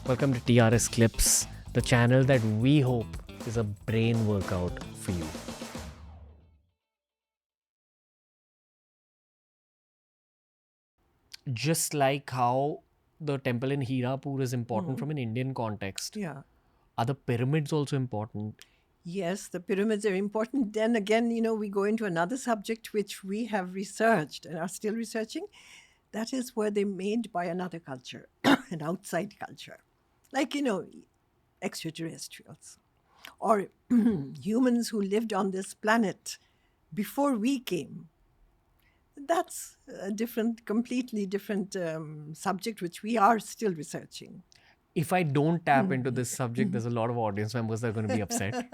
Welcome to TRS Clips, the channel that we hope is a brain workout for you. Just like how the temple in Hirapur is important from an Indian context, Yeah. are the pyramids also important? Yes, the pyramids are important. Then again, we go into another subject which we have researched and are still researching. That is were they made by another culture, an outside culture, like, extraterrestrials or humans who lived on this planet before we came. That's a completely different subject which we are still researching. If I don't tap into this subject, there's a lot of audience members that are going to be upset.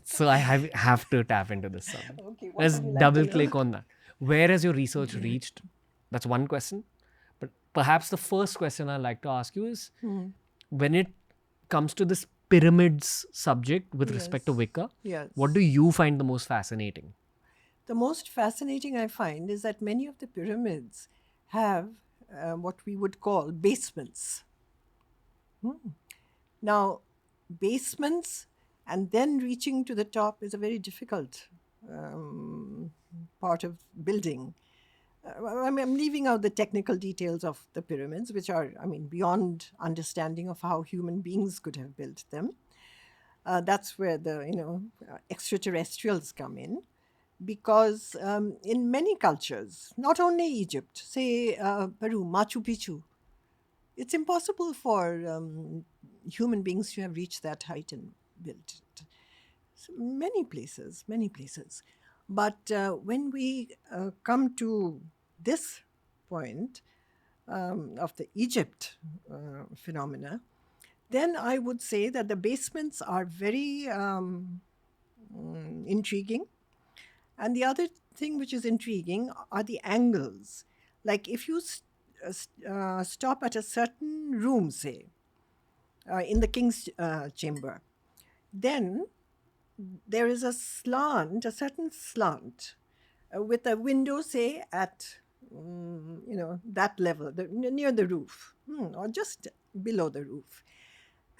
So I have to tap into this subject. Okay, what Let's would you like to double know? click on that. Where has your research reached? That's one question. But perhaps the first question I'd like to ask you is when it comes to this pyramids subject with respect to Yes. Wicca, Yes. what do you find the most fascinating? The most fascinating I find is that many of the pyramids have what we would call basements. Now, basements and then reaching to the top is a very difficult part of building. I'm leaving out the technical details of the pyramids, which are, beyond understanding of how human beings could have built them. That's where the extraterrestrials come in, because in many cultures, not only Egypt, say Peru, Machu Picchu, it's impossible for human beings to have reached that height and built it. So many places, many places. But when we come to this point of the Egypt phenomena, then I would say that the basements are very intriguing. And the other thing which is intriguing are the angles. Like if you stop at a certain room, say, in the king's chamber, then there is a slant, a certain slant, with a window, say, at that level, near the roof, or just below the roof.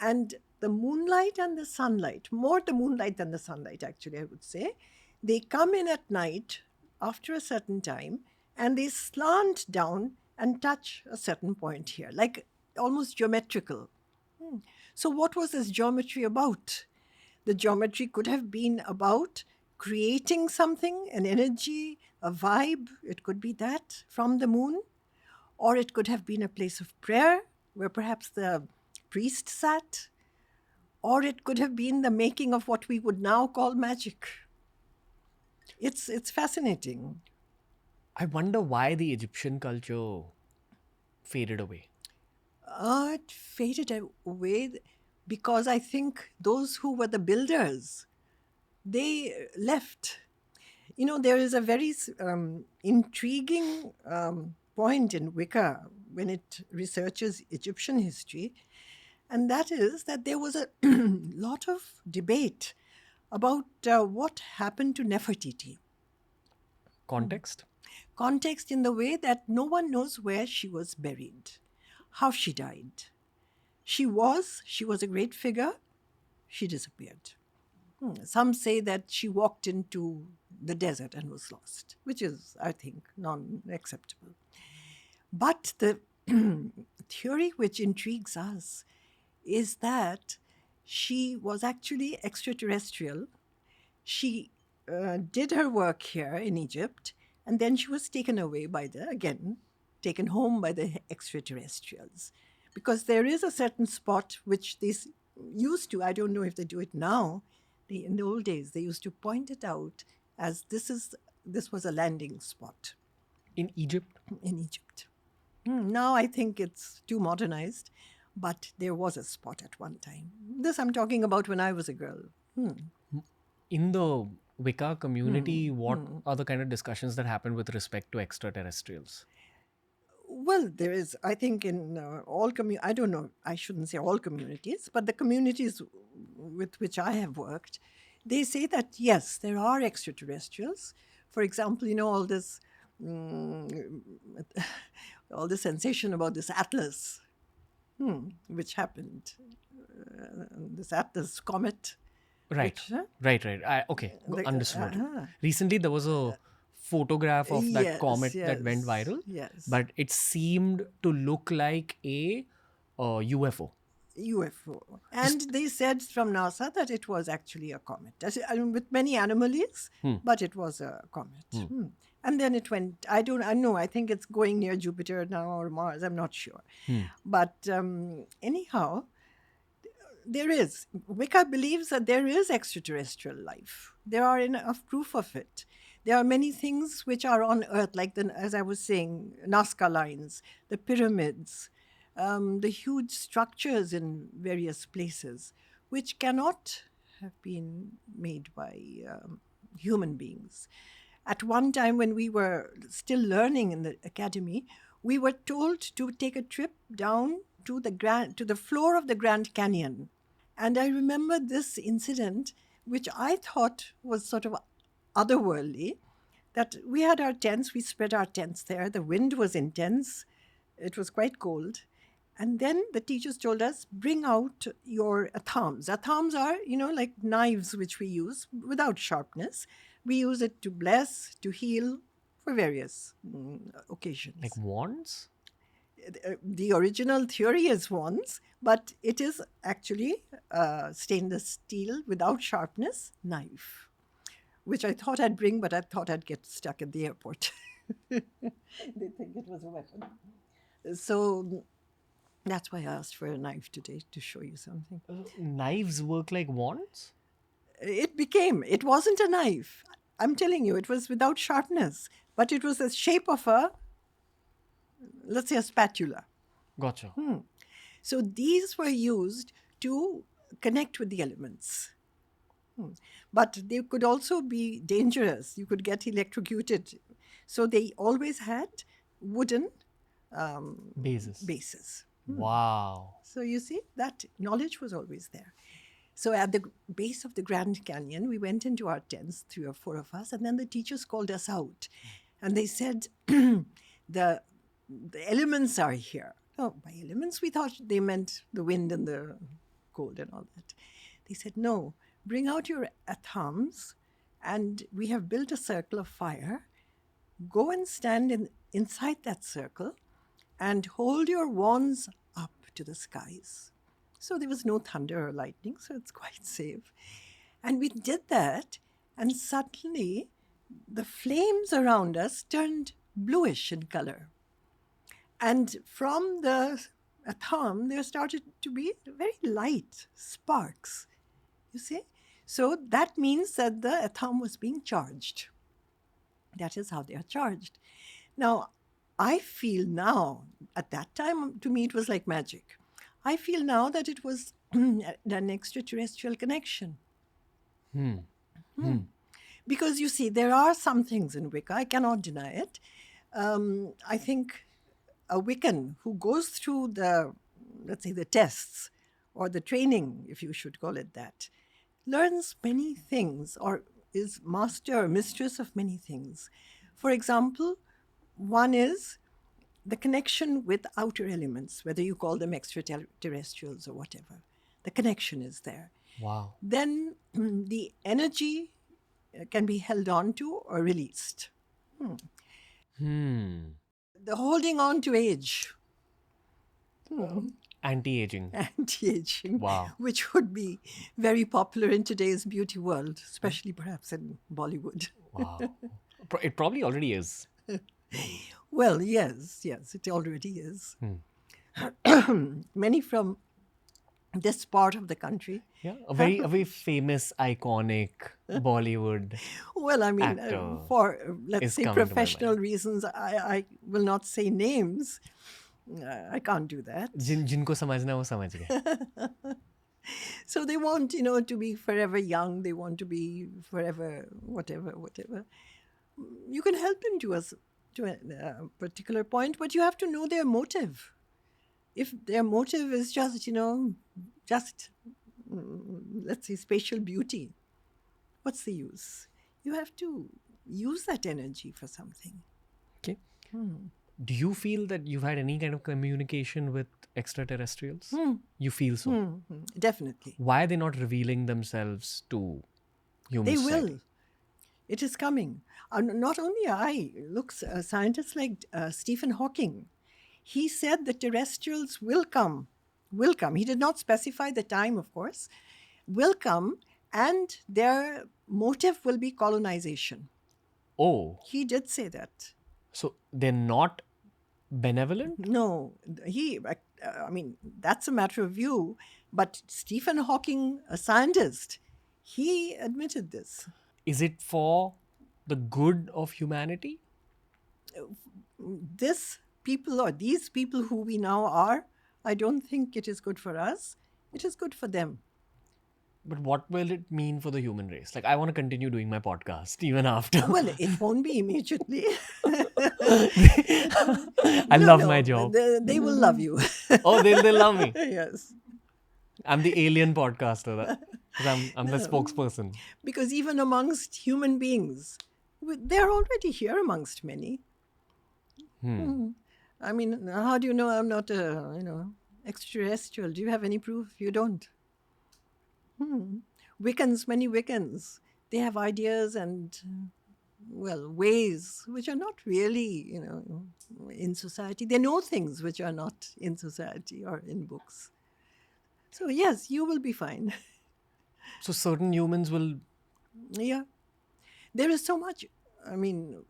And the moonlight and the sunlight, more the moonlight than the sunlight, actually, I would say, they come in at night after a certain time and they slant down and touch a certain point here, like almost geometrical. So, what was this geometry about? The geometry could have been about creating something, an energy, a vibe. It could be that from the moon, or it could have been a place of prayer where perhaps the priest sat, or it could have been the making of what we would now call magic. It's fascinating. I wonder why the Egyptian culture faded away. It faded away because I think those who were the builders, they left. There is a very intriguing point in Wicca when it researches Egyptian history, and that is that there was a lot of debate about what happened to Nefertiti. Context? Context in the way that no one knows where she was buried, how she died. She was a great figure, she disappeared. Some say that she walked into the desert and was lost, which is, I think, non acceptable. But the theory which intrigues us is that she was actually extraterrestrial. She did her work here in Egypt, and then she was taken away taken home by the extraterrestrials. Because there is a certain spot which they used to, I don't know if they do it now, in the old days, they used to point it out as this was a landing spot In Egypt? in Egypt. Now I think it's too modernized, but there was a spot at one time. This I'm talking about when I was a girl. In the Wicca community, what are the kind of discussions that happen with respect to extraterrestrials? Well, there is, I think, in I don't know, I shouldn't say all communities, but the communities with which I have worked, they say that yes, there are extraterrestrials. For example, mm, all this sensation about this atlas. which happened. This comet. Right. Which, Right. Okay. Understood. Recently, there was a photograph of that yes, comet yes, that went viral, yes. but it seemed to look like a UFO. UFO. And they said from NASA that it was actually a comet. I mean, with many anomalies, but it was a comet. And then it went, I know, I think it's going near Jupiter now or Mars, I'm not sure. But anyhow, there is. Wicca believes that there is extraterrestrial life. There are enough proof of it. There are many things which are on Earth, like as I was saying, Nazca lines, the pyramids, the huge structures in various places, which cannot have been made by human beings. At one time, when we were still learning in the academy, we were told to take a trip down to the floor of the Grand Canyon. And I remember this incident, which I thought was sort of otherworldly, that we had our tents, we spread our tents there. The wind was intense. It was quite cold. And then the teachers told us, bring out your athams. Athams are, like knives which we use without sharpness. We use it to bless, to heal, for various occasions. Like wands? The original theory is wands, but it is actually stainless steel without sharpness knife, which I thought I'd bring, but I thought I'd get stuck at the airport. They think it was a weapon. So that's why I asked for a knife today, to show you something. Knives work like wands? It wasn't a knife. I'm telling you, it was without sharpness, but it was the shape of let's say a spatula. Gotcha. So these were used to connect with the elements. But they could also be dangerous. You could get electrocuted. So they always had wooden bases. Wow. So you see, that knowledge was always there. So at the base of the Grand Canyon, we went into our tents, 3 or 4 of us, and then the teachers called us out. And they said, the elements are here. Oh, by elements, we thought they meant the wind and the cold and all that. They said, no, bring out your athams, and we have built a circle of fire. Go and stand inside that circle and hold your wands up to the skies. So there was no thunder or lightning, so it's quite safe. And we did that, and suddenly the flames around us turned bluish in color. And from the atham, there started to be very light sparks, you see? So that means that the atham was being charged. That is how they are charged. Now, I feel now, at that time, to me, it was like magic. I feel now that it was an extraterrestrial connection. Because you see, there are some things in Wicca, I cannot deny it. I think a Wiccan who goes through let's say, the tests or the training, if you should call it that, learns many things or is master or mistress of many things. For example, one is the connection with outer elements, whether you call them extraterrestrials or whatever. The connection is there. Wow. Then the energy can be held on to or released. The holding on to age. Anti-aging. Anti-aging. Wow. Which would be very popular in today's beauty world, especially perhaps in Bollywood. Wow. It probably already is. Well, yes, it already is. Many from this part of the country. Yeah, a very famous, iconic Bollywood. Well, I mean, actor for let's say coming to my professional reasons, I will not say names. I can't do that. जिनको समझना वो समझ गए. So they want, to be forever young. They want to be forever whatever. You can help them to a particular point, but you have to know their motive. If their motive is just, let's say, spatial beauty, what's the use? You have to use that energy for something. Okay. Do you feel that you've had any kind of communication with extraterrestrials? You feel so? Definitely. Why are they not revealing themselves to human They society? will. It is coming. Not only I. Look, scientists like Stephen Hawking, he said the terrestrials will come. Will come. He did not specify the time, of course. Will come, and their motive will be colonization. Oh, He did say that. so they're not benevolent? No, I mean, that's a matter of view. But Stephen Hawking, a scientist, he admitted this. Is it for the good of humanity? This people or these people who we now are, I don't think it is good for us. It is good for them. But what will it mean for the human race? Like, I want to continue doing my podcast even after. Well, it won't be immediately. I love my job. They will love you. Oh, they'll love me. Yes. I'm the alien podcaster. 'Cause I'm the spokesperson. Because even amongst human beings, they're already here amongst many. I mean, how do you know I'm not extraterrestrial? Do you have any proof? You don't. Wiccans, many Wiccans, they have ideas and, well, ways which are not really, in society. They know things which are not in society or in books. So, yes, you will be fine. So certain humans will. Yeah. There is so much, I mean,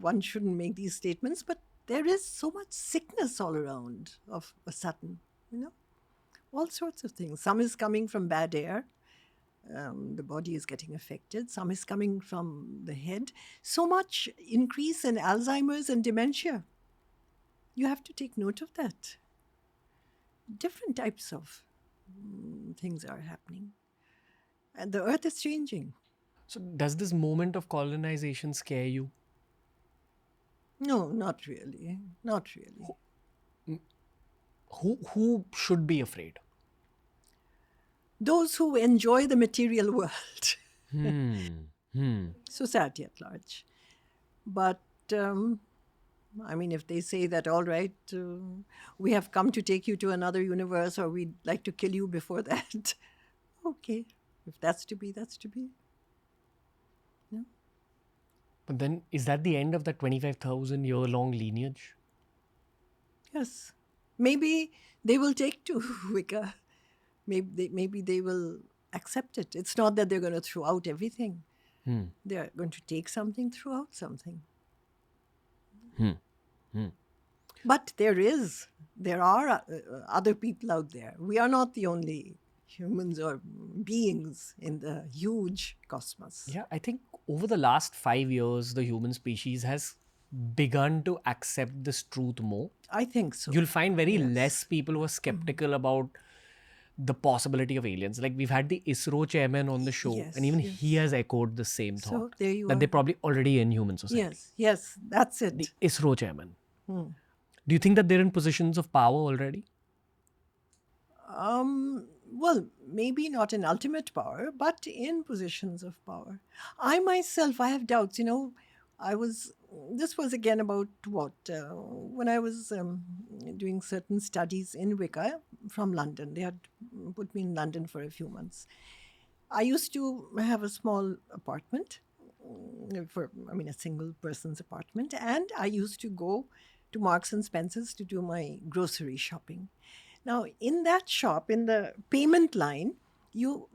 one shouldn't make these statements, but there is so much sickness all around of a sudden, all sorts of things. Some is coming from bad air. The body is getting affected. Some is coming from the head. So much increase in Alzheimer's and dementia. You have to take note of that. Different types of things are happening. And the earth is changing. So does this moment of colonization scare you? No, not really. Not really. Who should be afraid? Those who enjoy the material world. Society at large. But, I mean, if they say that, all right, we have come to take you to another universe, or we'd like to kill you before that, okay. If that's to be, that's to be. Yeah. But then, is that the end of that 25,000 year long lineage? Yes. Maybe they will take to Wicca. Maybe they will accept it. It's not that they're going to throw out everything. They're going to take something, throw out something. But there are other people out there. We are not the only humans or beings in the huge cosmos. Yeah, I think over the last 5 years, the human species has begun to accept this truth more. I think so. You'll find very less people who are skeptical about the possibility of aliens. Like, we've had the ISRO chairman on the show, and even he has echoed the same thought. So there you that are. they're probably already in human society. Yes, that's it. The ISRO chairman. Do you think that they're in positions of power already? Well, maybe not in ultimate power, but in positions of power. I myself, I have doubts. This was again about what? When I was doing certain studies in Wicca from London. They had put me in London for a few months. I used to have a small apartment, a single person's apartment, and I used to go to Marks and Spencer's to do my grocery shopping. Now, in that shop, in the payment line, you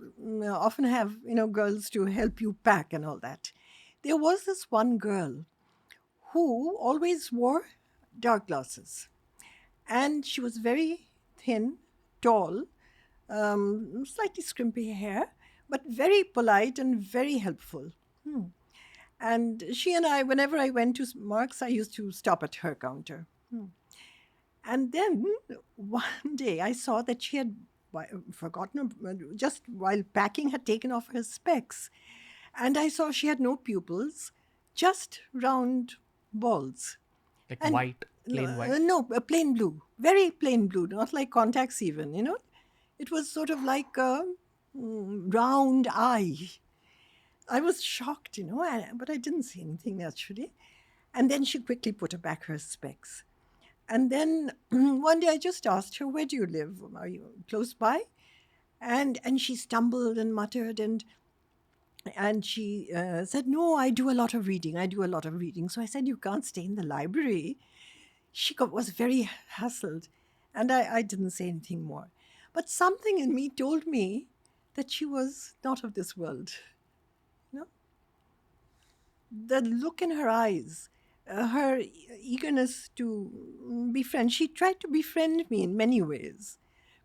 often have, girls to help you pack and all that. There was this one girl who always wore dark glasses. And she was very thin, tall, slightly scrimpy hair, but very polite and very helpful. And she and I, whenever I went to Marks, I used to stop at her counter. And then one day I saw that she had forgotten, just while packing, had taken off her specs. And I saw she had no pupils, just round balls. Like white, plain white? No, plain blue. Very plain blue, not like contacts even, It was sort of like a round eye. I was shocked, but I didn't say anything naturally. And then she quickly put back her specs. And then one day I just asked her, where do you live? Are you close by? And she stumbled and muttered, and she said, no, I do a lot of reading. So I said, you can't stay in the library. She was very hassled, and I didn't say anything more. But something in me told me that she was not of this world. You know? The look in her eyes, her eagerness to befriend. She tried to befriend me in many ways.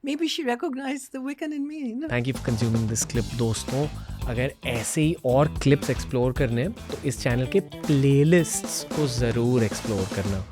Maybe she recognized the Wiccan in me. You know? Thank you for consuming this clip, दोस्तों. अगर ऐसे ही और clips explore करने हैं तो इस channel के playlists को ज़रूर explore करना.